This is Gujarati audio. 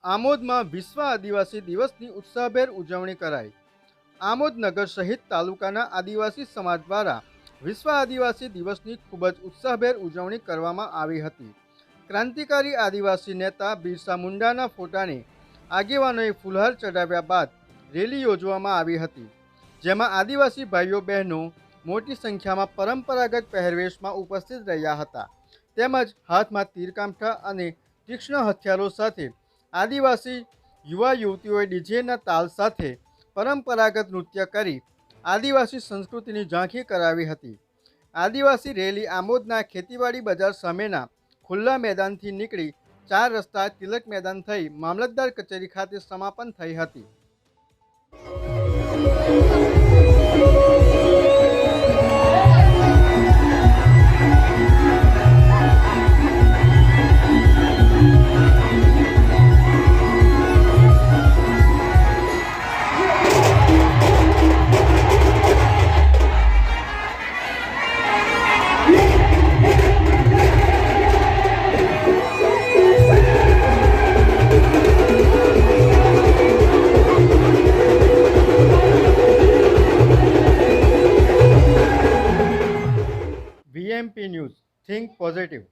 આમોદમાં વિશ્વ આદિવાસી દિવસની ઉત્સાહભેર ઉજવણી કરાઈ। આમોદ નગર સહિત તાલુકાના આદિવાસી સમાજ દ્વારા વિશ્વ આદિવાસી દિવસની ખૂબ જ ઉત્સાહભેર ઉજવણી કરવામાં આવી હતી। ક્રાંતિકારી આદિવાસી નેતા બિરસા મુંડાના ફોટાને આગેવાનોએ ફૂલહાર ચઢાવ્યા બાદ રેલી યોજવામાં આવી હતી, જેમાં આદિવાસી ભાઈઓ બહેનો મોટી સંખ્યામાં પરંપરાગત પહેરવેશમાં ઉપસ્થિત રહ્યા હતા, તેમજ હાથમાં તીરકામઠા અને તીક્ષ્ણ હથિયારો સાથે આદિવાસી યુવા યુવતીઓએ ડીજેના તાલ સાથે પરંપરાગત નૃત્ય કરી આદિવાસી સંસ્કૃતિની ઝાંખી કરાવી હતી। આદિવાસી રેલી આમોદના ખેતીવાડી બજાર સામેના ખુલ્લા મેદાનથી નીકળી 4 રસ્તા તિલક મેદાન થઈ મામલતદાર કચેરી ખાતે સમાપન થઈ હતી। VMP news, think positive.